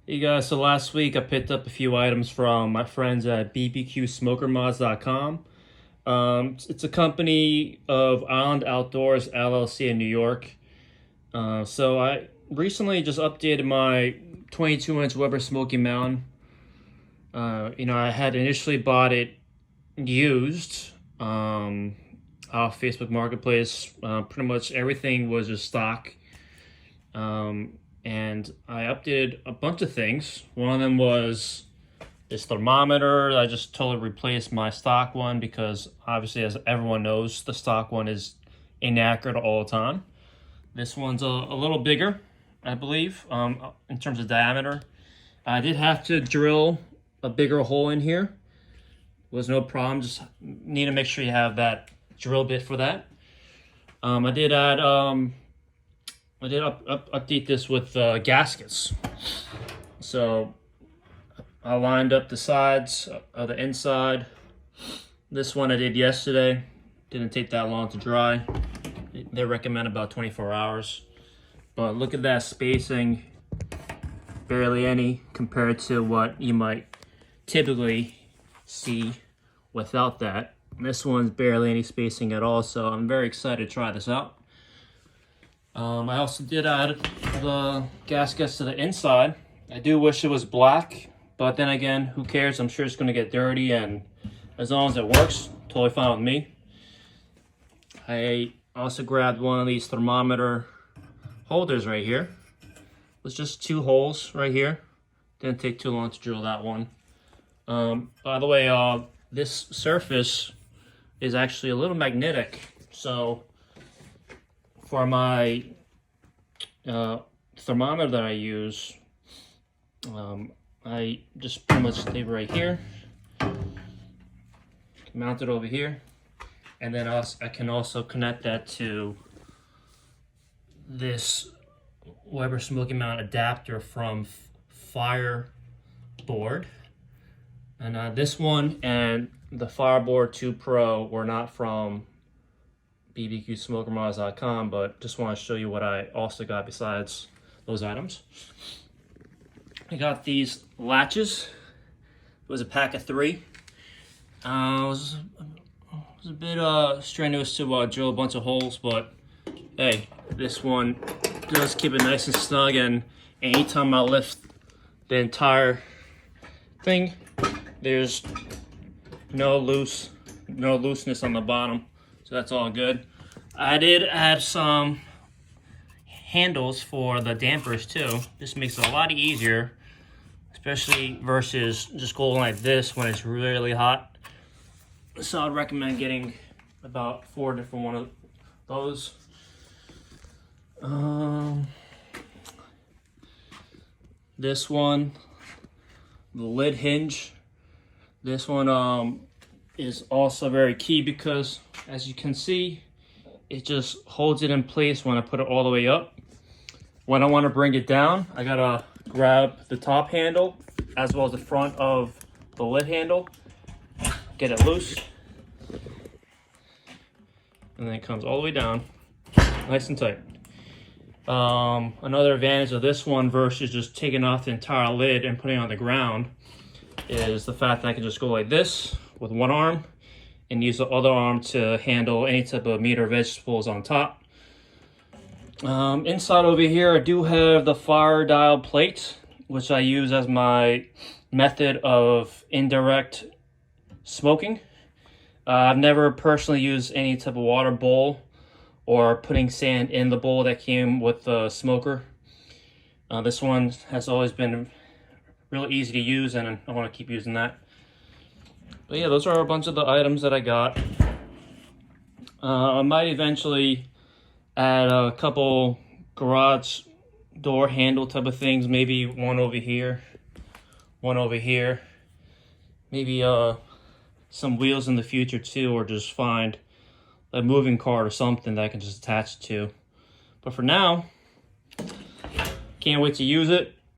Hey guys, so last week I picked up a few items from my friends at bbqsmokermods.com. It's a company of Island Outdoors LLC in New York. So I recently just updated my 22-inch Weber Smokey Mountain. I had initially bought it used off Facebook Marketplace. Pretty much everything was just stock. And I updated a bunch of things. One of them was this thermometer. I just totally replaced my stock one because obviously, as everyone knows, the stock one is inaccurate all the time. This one's a little bigger, I believe, in terms of diameter. I did have to drill a bigger hole in here. Was no problem, just need to make sure you have that drill bit for that. I did update this with gaskets. So I lined up the sides of the inside. This one I did yesterday. Didn't take that long to dry. They recommend about 24 hours. But look at that spacing. Barely any compared to what you might typically see without that. This one's barely any spacing at all, so I'm very excited to try this out. I also did add the gaskets to the inside. I do wish it was black, but then again, who cares? I'm sure it's going to get dirty, and as long as it works, totally fine with me. I also grabbed one of these thermometer holders right here. It's just 2 holes right here. Didn't take too long to drill that one. By the way, this surface is actually a little magnetic, so for my thermometer that I use, I just pretty much leave it right here, mount it over here, and then I can also connect that to this Weber Smokey Mount adapter from Fireboard. And this one and the Fireboard 2 Pro were not from bbqsmokermods.com, but just want to show you what I also got besides those items. I got these latches. It was a pack of 3. It was a bit strenuous to drill a bunch of holes, but hey, this one does keep it nice and snug, and anytime I lift the entire thing, there's no looseness on the bottom. So that's all good. I did add some handles for the dampers too. This makes it a lot easier, especially versus just going like this when it's really hot. So I'd recommend getting about 4 different one of those. This one, the lid hinge. This one is also very key because, as you can see, it just holds it in place when I put it all the way up. When I want to bring it down, I gotta grab the top handle as well as the front of the lid handle, get it loose, and then it comes all the way down, nice and tight. Another advantage of this one versus just taking off the entire lid and putting it on the ground is the fact that I can just go like this with one arm and use the other arm to handle any type of meat or vegetables on top. Inside over here, I do have the fire dial plate, which I use as my method of indirect smoking. I've never personally used any type of water bowl or putting sand in the bowl that came with the smoker. This one has always been really easy to use, and I want to keep using that. But yeah, those are a bunch of the items that I got. I might eventually add a couple garage door handle type of things, maybe one over here, maybe some wheels in the future too, or just find a moving cart or something that I can just attach it to. But for now, can't wait to use it.